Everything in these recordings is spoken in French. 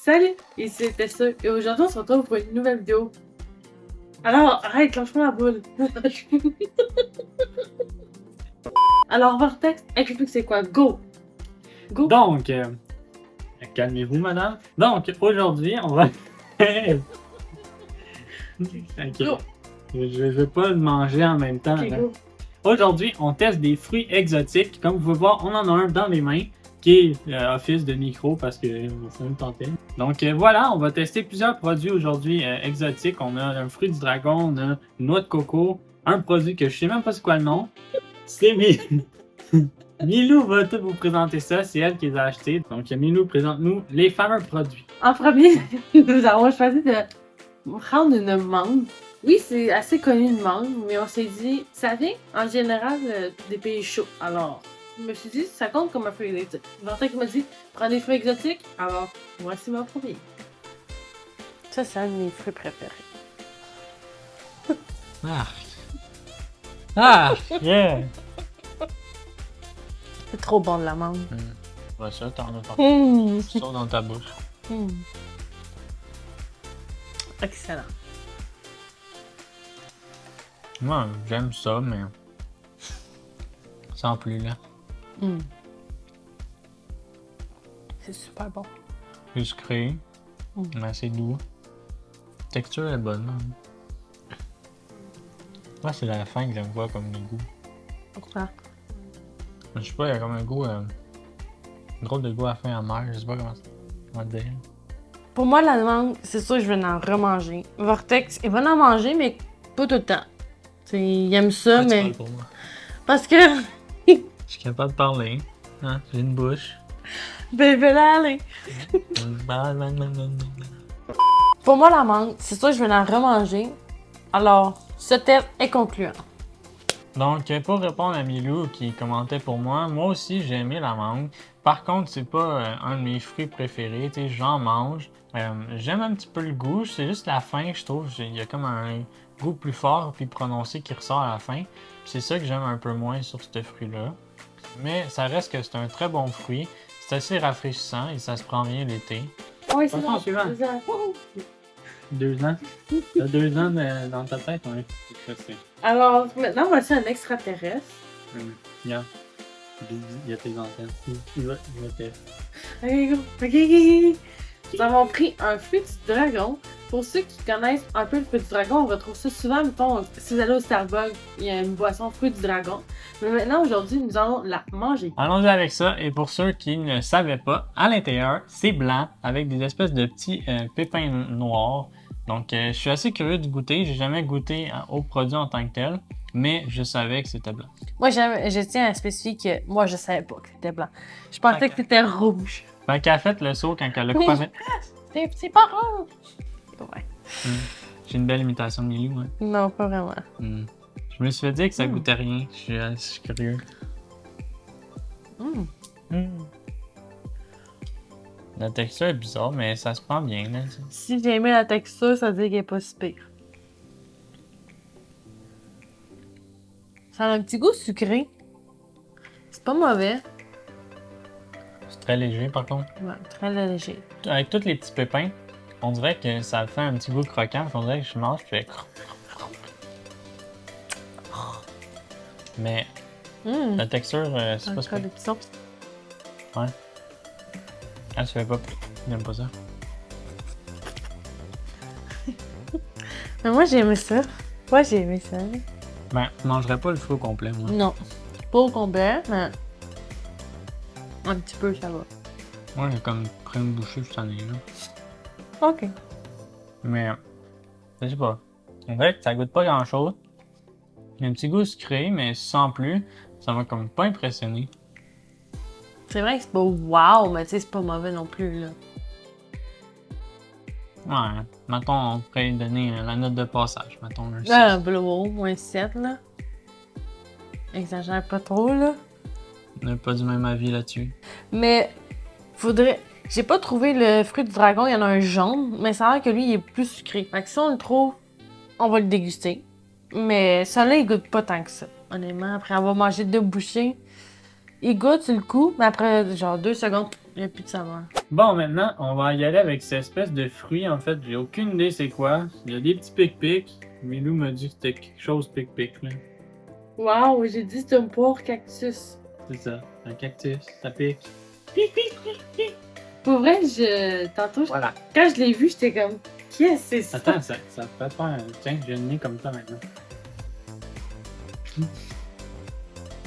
Salut, ici c'était ça, et aujourd'hui on se retrouve pour une nouvelle vidéo. Alors, arrête, lâche-moi la boule. Alors, Vortex, explique c'est quoi, go! Go! Donc, calmez-vous, madame. Donc, aujourd'hui, on va. Ok. Go! Je vais pas le manger en même temps. Ok, là. go! Aujourd'hui, on teste des fruits exotiques. Comme vous pouvez voir, on en a un dans les mains qui est office de micro parce que ça me tentait. Donc voilà, on va tester plusieurs produits aujourd'hui exotiques. On a un fruit du dragon, on a une noix de coco, un produit que je sais même pas c'est quoi le nom. C'est Milou va tout vous présenter ça, c'est elle qui les a achetés. Donc Milou, présente-nous les fameux produits. En premier, nous avons choisi de prendre une mangue. Oui, c'est assez connu une mangue, mais on s'est dit, ça vient en général des pays chauds. Alors, je me suis dit, ça compte comme un fruit exotique. Vortex m'a dit, prends des fruits exotiques, alors voici mon premier. Ça, c'est un de mes fruits préférés. Yeah! C'est trop bon de la mangue. Ouais, ça, t'en as partout. Ça dans ta bouche. Excellent. Moi, j'aime ça, mais. Sans plus, là. C'est super bon. Plus sucré, mais assez doux. La texture est bonne. Hein. Moi, c'est la fin que j'aime voir comme le goût. Pourquoi? Je sais pas, il y a comme un goût. Drôle de goût à la fin amer, je sais pas comment dire. Pour moi, la mangue, c'est sûr que je vais en remanger. Vortex, il va en manger, mais pas tout le temps. T'sais, il aime ça, Tu mais. parles pour moi. Parce que. Je suis capable de parler. Hein? J'ai une bouche. Ben, là, aller. Pour moi, la mangue, c'est sûr que je vais en remanger. Alors, ce test est concluant. Donc, pour répondre à Milou qui commentait pour moi aussi j'ai aimé la mangue. Par contre, c'est pas un de mes fruits préférés, tu sais, j'en mange. J'aime un petit peu le goût, c'est juste la fin, je trouve. Il y a comme un goût plus fort puis prononcé qui ressort à la fin. C'est ça que j'aime un peu moins sur ce fruit-là. Mais ça reste que c'est un très bon fruit. C'est assez rafraîchissant et ça se prend bien l'été. Oui, c'est Passons bon. au suivant. 2 ans. T'as 2 ans dans ta tête, ouais. C'est ça. Alors, maintenant, voici un extraterrestre. Regarde. Il y a tes antennes. Il va tester. Ok, go. Ok. Nous avons pris un fruit du dragon. Pour ceux qui connaissent un peu le fruit du dragon, on retrouve ça souvent, mettons, si vous allez au Starbucks, il y a une boisson fruit du dragon. Mais maintenant, aujourd'hui, nous allons la manger. Allons-y avec ça. Et pour ceux qui ne savaient pas, à l'intérieur, c'est blanc avec des espèces de petits pépins noirs. Donc, je suis assez curieux de goûter. J'ai jamais goûté au produit en tant que tel, mais je savais que c'était blanc. Moi, je tiens à spécifier que moi, je savais pas que c'était blanc. Je pensais que c'était rouge. Fait qu'elle a fait le saut quand elle a coupé. C'est pas rouge! Ouais. J'ai une belle imitation de Milou, hein. Non, pas vraiment. Je me suis fait dire que ça goûtait rien. Je suis curieux. La texture est bizarre, mais ça se prend bien, là. Si j'ai aimé la texture, ça veut dire qu'elle est pas si pire. Ça a un petit goût sucré. C'est pas mauvais. C'est très léger, par contre. Ouais, très léger. Avec tous les petits pépins, on dirait que ça fait un petit goût croquant. On dirait que je mange, je fais. Mais la texture, c'est pas super. Ouais. Elle se fait pas. J'aime pas ça. Mais moi, j'ai aimé ça. Ouais, j'ai aimé ça. Ben, je mangerais pas le fruit au complet, moi. Non. Pas au complet, mais. Un petit peu, ça va. Moi, j'ai comme pris une bouchée cette année, là. Ok. Mais, je sais pas. On dirait que ça goûte pas grand chose. Il y a un petit goût sucré, mais sans plus, ça m'a comme pas impressionné. C'est vrai que c'est pas wow, mais tu sais, c'est pas mauvais non plus, là. Ouais, mettons, on pourrait lui donner la note de passage. Mettons un 6. Ah, au moins 7, là. Exagère pas trop, là. On n'a pas du même avis là-dessus. Mais, faudrait. J'ai pas trouvé le fruit du dragon, il y en a un jaune, mais ça a l'air que lui, il est plus sucré. Fait que si on le trouve, on va le déguster. Mais celui-là, il goûte pas tant que ça. Honnêtement, après avoir mangé 2 bouchées, il goûte sur le coup, mais après, genre 2 secondes, Il n'y a plus de saveur. Bon, maintenant, on va y aller avec cette espèce de fruit. En fait, j'ai aucune idée c'est quoi. Il y a des petits pic-pics. Milou m'a dit que c'était quelque chose pic-pic, là. Wow, j'ai dit c'est un porc cactus. C'est ça. Un cactus, ça pique. Pour vrai, tantôt, Voilà. quand je l'ai vu, j'étais comme, qu'est-ce que c'est ça? Attends, ça peut faire un... Tiens, j'ai le nez comme ça maintenant.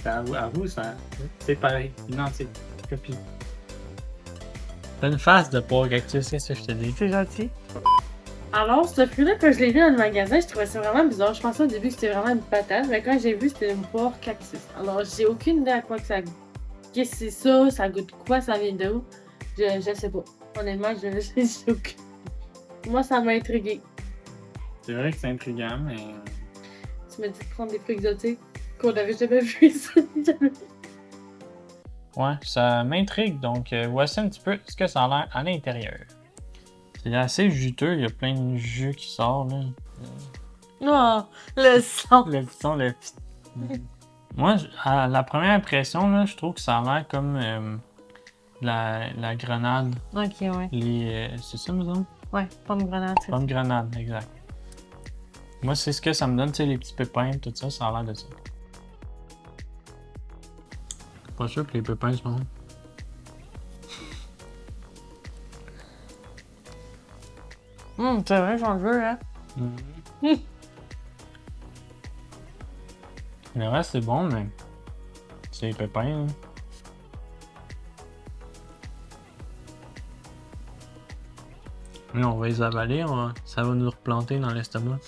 Avoue, ça... C'est pareil. Identique. Copie. T'as une face de porc cactus, qu'est-ce que je te dis? C'est gentil. Alors, ce fruit-là, quand je l'ai vu dans le magasin, je trouvais ça vraiment bizarre. Je pensais au début que c'était vraiment une patate, mais quand j'ai vu, c'était une porc cactus. Alors, j'ai aucune idée à quoi que ça goûte. Qu'est-ce que c'est ça? Ça goûte quoi? Ça vient d'où? Je sais pas. Honnêtement, j'ai aucune. Moi, ça m'a intrigué. C'est vrai que c'est intriguant, mais... Tu m'as dit de prendre des fruits exotiques qu'on n'avait jamais vu ici. Ouais, ça m'intrigue, donc voici un petit peu ce que ça a l'air à l'intérieur. C'est assez juteux, il y a plein de jus qui sort là. Oh, le son! Le petit son, le petit... Moi, à la première impression, là, je trouve que ça a l'air comme la grenade. Ok, ouais. C'est ça, nous autres? Ouais, pomme grenade, c'est ça. Pomme grenade, exact. Moi, c'est ce que ça me donne, tu sais, les petits pépins, tout ça, ça a l'air de ça. Pas sûr que les pépins sont bons. C'est vrai, j'en veux, hein. Le reste, c'est bon, mais c'est les pépins, hein. Mais on va les avaler, ça va nous replanter dans l'estomac.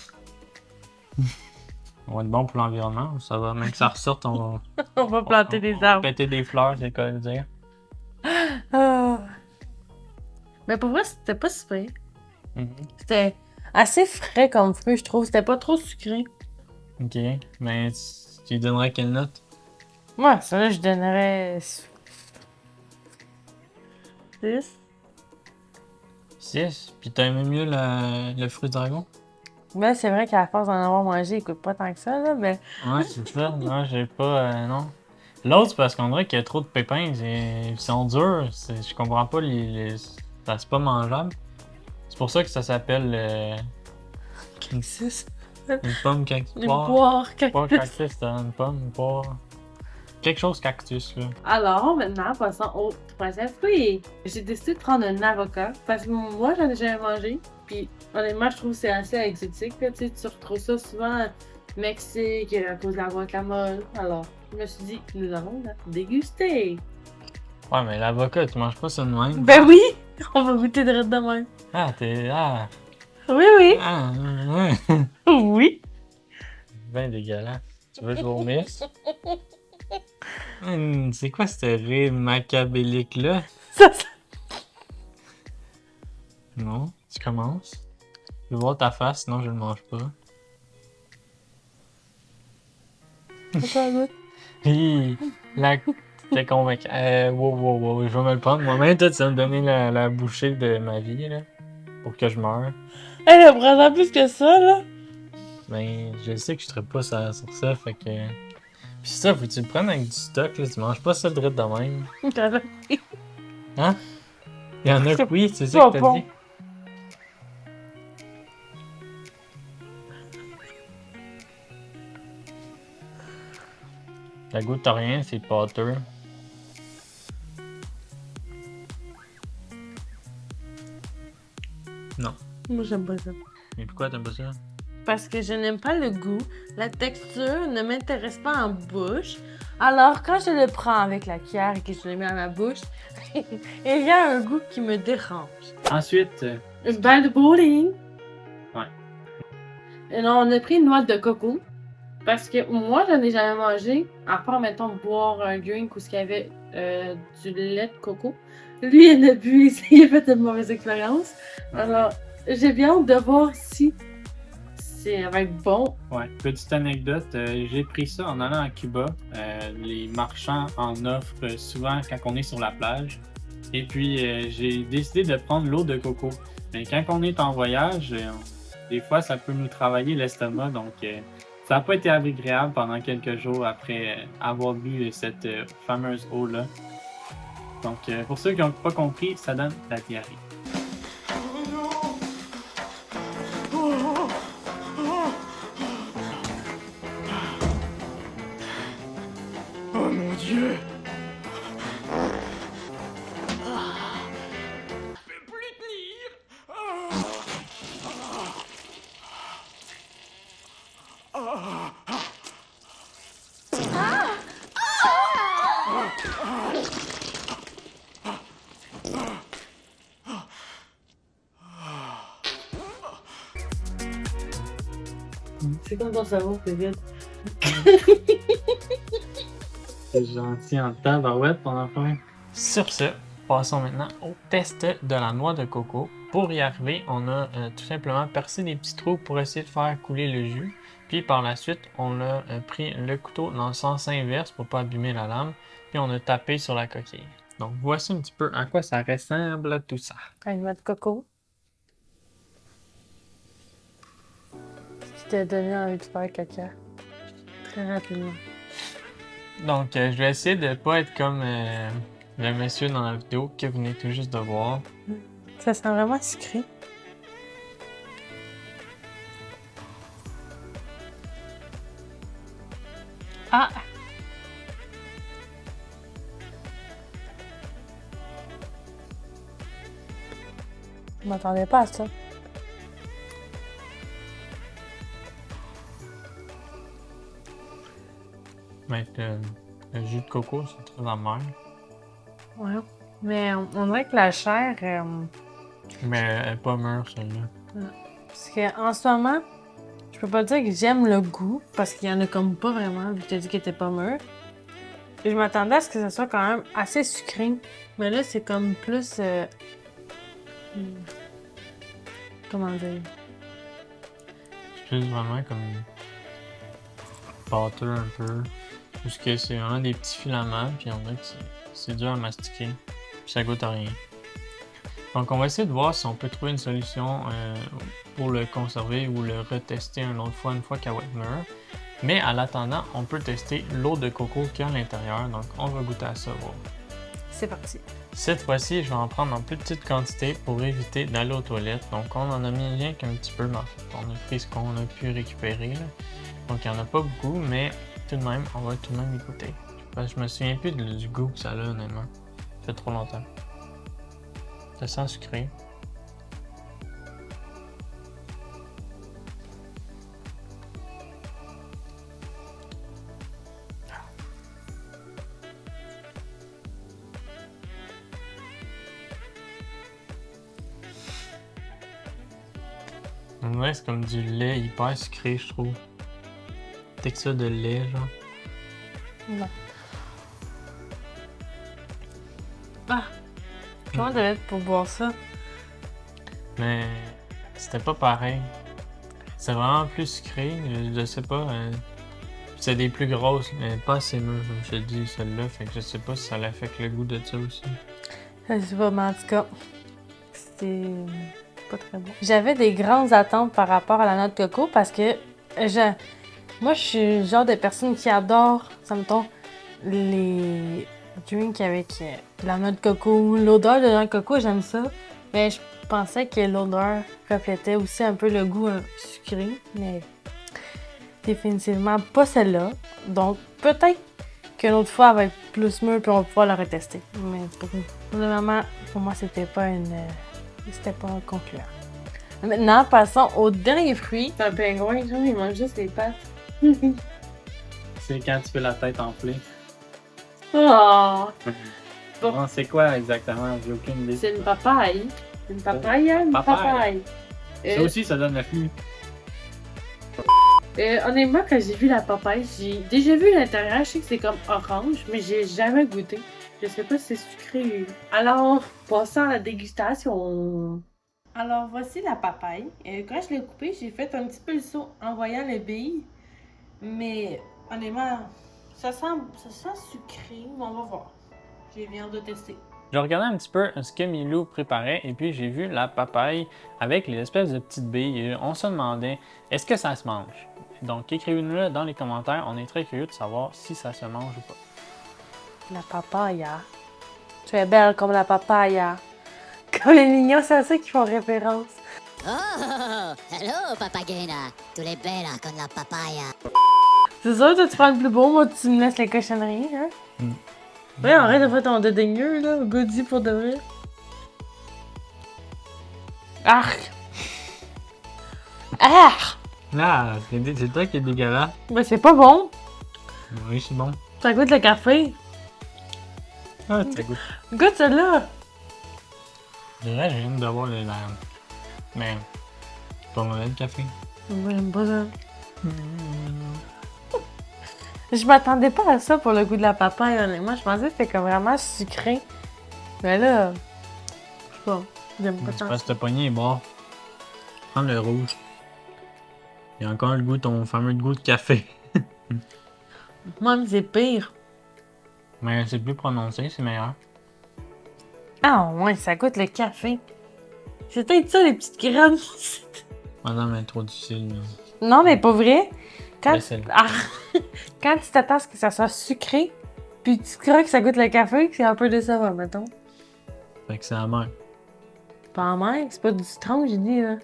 On va être bon pour l'environnement, ça va, même que ça ressorte, on va... On va planter des arbres. Péter des fleurs, c'est quoi dire. Ah. Mais pour vrai, c'était pas si pire. Mhm. C'était assez frais comme fruit, je trouve. C'était pas trop sucré. Ok, mais tu lui donnerais quelle note? Moi, ça là, je donnerais 6. 6. Puis t'as aimé mieux le fruit dragon? Mais c'est vrai qu'à la force d'en avoir mangé, il coûte pas tant que ça, là, mais... Ouais, c'est ça. Non, j'ai pas... non. L'autre, c'est parce qu'on dirait qu'il y a trop de pépins. Ils sont durs. Je comprends pas c'est pas mangeable. C'est pour ça que ça s'appelle... Cactus. Une pomme cactus. Une poire Pas cactus. cactus, c'est une pomme, une poire. Quelque chose cactus, là. Alors, maintenant, passons au troisième fruit. J'ai décidé de prendre un avocat parce que moi, j'en ai jamais mangé. Puis, honnêtement, je trouve que c'est assez exotique. Là, tu retrouves ça souvent au Mexique à cause de la guacamole. Alors, je me suis dit, nous allons la déguster. Ouais, mais l'avocat, tu manges pas ça de même. Ben oui! On va goûter de de même. Ah, t'es... Ah! Oui, oui! Ah! Ouais! Oui! Ben dégueulasse. Tu veux que je vomisse? C'est quoi ce rire macabélique-là? Ça, Non, tu commences. Je veux voir ta face, sinon je le mange pas. ça goûte. Hi, t'es convaincu. Wow, je vais me le prendre moi-même. Toi, tu vas me donner la bouchée de ma vie, là. Pour que je meure. Elle a prend plus que ça, là. Ben, je sais que je serais pas sur ça, fait que... Pis ça, faut que tu le prennes avec du stock, là. Tu manges pas ça direct de même. Hein? Il y en a que oui, c'est ça que t'as bon. dit. Ça goûte à rien, c'est pâteux. Non. Moi, j'aime pas ça. Mais pourquoi t'aimes pas ça? Parce que je n'aime pas le goût. La texture ne m'intéresse pas en bouche. Alors, quand je le prends avec la cuillère et que je le mets à ma bouche, il y a un goût qui me dérange. Ensuite... Une balle de bowling. Ouais. Et là, on a pris une noix de coco. Parce que moi, j'en ai jamais mangé. À part, mettons, boire un drink où il y avait du lait de coco. Lui, il en a bu, il a fait une mauvaise expérience. Alors, j'ai bien hâte de voir si ça va être bon. Ouais, petite anecdote, j'ai pris ça en allant à Cuba. Les marchands en offrent souvent quand on est sur la plage. Et puis, j'ai décidé de prendre l'eau de coco. Mais quand on est en voyage, des fois, ça peut nous travailler l'estomac. Donc, ça n'a pas été agréable pendant quelques jours après avoir bu cette fameuse eau-là. Donc, pour ceux qui n'ont pas compris, ça donne la diarrhée. Oh mon Dieu! Je peux plus tenir! C'est comme ton cerveau fait vite. C'est gentil en tabarouette, ton enfant. Sur ce, passons maintenant au test de la noix de coco. Pour y arriver, on a tout simplement percé des petits trous pour essayer de faire couler le jus. Puis par la suite, on a pris le couteau dans le sens inverse pour pas abîmer la lame. Puis on a tapé sur la coquille. Donc voici un petit peu à quoi ça ressemble tout ça. Une noix de coco. Qui t'a donné envie de faire caca. Très rapidement. Donc je vais essayer de pas être comme le monsieur dans la vidéo que vous venez tout juste de voir. Ça sent vraiment sucré. Ah! Je m'attendais pas à ça. Mais le jus de coco, c'est très amer. Ouais. Mais on dirait que la chair. Mais elle est pas mûre, celle-là. Parce qu'en ce moment, je peux pas dire que j'aime le goût, parce qu'il y en a comme pas vraiment, vu que tu as dit qu'elle était pas mûre. Et je m'attendais à ce que ça soit quand même assez sucré. Mais là, c'est comme plus. Comment dire? C'est plus vraiment comme pâteux un peu. Parce que c'est vraiment des petits filaments, puis on dirait que c'est dur à mastiquer. Puis ça goûte à rien. Donc on va essayer de voir si on peut trouver une solution pour le conserver ou le retester une autre fois, une fois qu'elle va être mûre. Mais en attendant, on peut tester l'eau de coco qu'il y a à l'intérieur. Donc on va goûter à ça, voir. C'est parti. Cette fois-ci, je vais en prendre en plus petite quantité pour éviter d'aller aux toilettes. Donc on en a mis rien qu'un petit peu, mais en fait, on a pris ce qu'on a pu récupérer. Là. Donc il n'y en a pas beaucoup, mais tout de même, on va tout de même y goûter. Parce que je me souviens plus du goût que ça a, honnêtement. Ça fait trop longtemps. Ça sent sucré. On dirait que c'est comme du lait hyper sucré, je trouve. Texture de lait, genre. Non. Ah! Comment t'avais pour boire ça? Mais c'était pas pareil. C'est vraiment plus sucré, je sais pas. C'est des plus grosses, mais pas assez mûres, comme je te dis, celle-là. Fait que je sais pas si ça l'affecte le goût de ça aussi. Je sais pas, mais en tout cas, c'était pas très bon. J'avais des grandes attentes par rapport à la noix de coco parce que moi, je suis le genre de personne qui adore, ça me tombe, les drinks avec la noix de coco. L'odeur de la noix de coco, j'aime ça. Mais je pensais que l'odeur reflétait aussi un peu le goût sucré, mais définitivement pas celle-là. Donc, peut-être qu'une autre fois, elle va être plus mûre puis on va pouvoir la retester. Mais pour le moment, pour moi, c'était pas concluant. Maintenant, passons au dernier fruit. C'est un pingouin, genre, il mange juste les pattes. C'est quand tu fais la tête enflée. Oh! Bon, c'est quoi exactement? J'ai aucune idée. C'est une papaye. Une papaye, une papaye. Ça aussi, ça donne le fruit. Honnêtement, quand j'ai vu la papaye, j'ai déjà vu l'intérieur. Je sais que c'est comme orange, mais j'ai jamais goûté. Je sais pas si c'est sucré. Alors, passons à la dégustation. Alors, voici la papaye. Quand je l'ai coupée, j'ai fait un petit peu le saut en voyant les billes. Mais honnêtement, ça sent sucré, mais on va voir. J'ai bien hâte de tester. Je regardais un petit peu ce que Milou préparait et puis j'ai vu la papaye avec les espèces de petites billes. Et on se demandait, est-ce que ça se mange? Donc écrivez-nous-le dans les commentaires, on est très curieux de savoir si ça se mange ou pas. La papaya. Tu es belle comme la papaya. Comme les mignons, c'est à ça qu'ils font référence. Oh, hello, Papagena. Tu es bella con la papaya. C'est sûr, toi, tu prends le plus beau, moi, tu me laisses les cochonneries, hein? Ouais, arrête de faire ton dédaigneux, là, Goody pour de vrai. Arc! Arc! Ah, c'est toi qui est dégueulasse. Ben, c'est pas bon. Oui, c'est bon. Ça goûte le café. Ah, ça goûte. Goûte celle-là. Je dirais, j'ai hâte d'avoir le l'air. Mais, c'est pas mauvais le café. Moi, j'aime pas ça. Je m'attendais pas à ça pour le goût de la papaye, honnêtement. Je pensais que c'était comme vraiment sucré. Mais là, je sais pas. J'aime pas C'est tant parce ça. que t'as pogné est bon. Prends le rouge. Il y a encore le goût, ton fameux goût de café. Moi, c'est pire. Mais c'est plus prononcé, c'est meilleur. Ah ouais, ça goûte le café. C'est peut-être ça, les petites graines. Pendant mais trop difficile. Là. Non, mais pas vrai. Quand, Laisse-le. quand tu t'attends à ce que ça soit sucré, puis tu crois que ça goûte le café, c'est un peu décevant, mettons. Fait que c'est amer. Pas amer, c'est pas du citron, j'ai dit, là.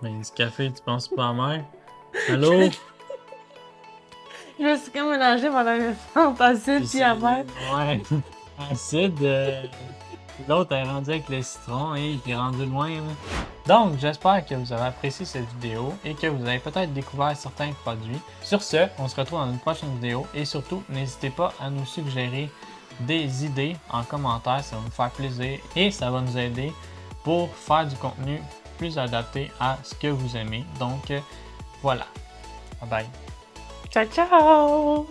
Mais du café, tu penses pas amer? Allô? Je me suis comme mélangé pendant le sens acide puis amer. Ouais. Acide. L'autre est rendu avec le citron et il est rendu loin. Là. Donc, j'espère que vous avez apprécié cette vidéo et que vous avez peut-être découvert certains produits. Sur ce, on se retrouve dans une prochaine vidéo et surtout, n'hésitez pas à nous suggérer des idées en commentaire, ça va nous faire plaisir et ça va nous aider pour faire du contenu plus adapté à ce que vous aimez. Donc, voilà. Bye bye. Ciao, ciao!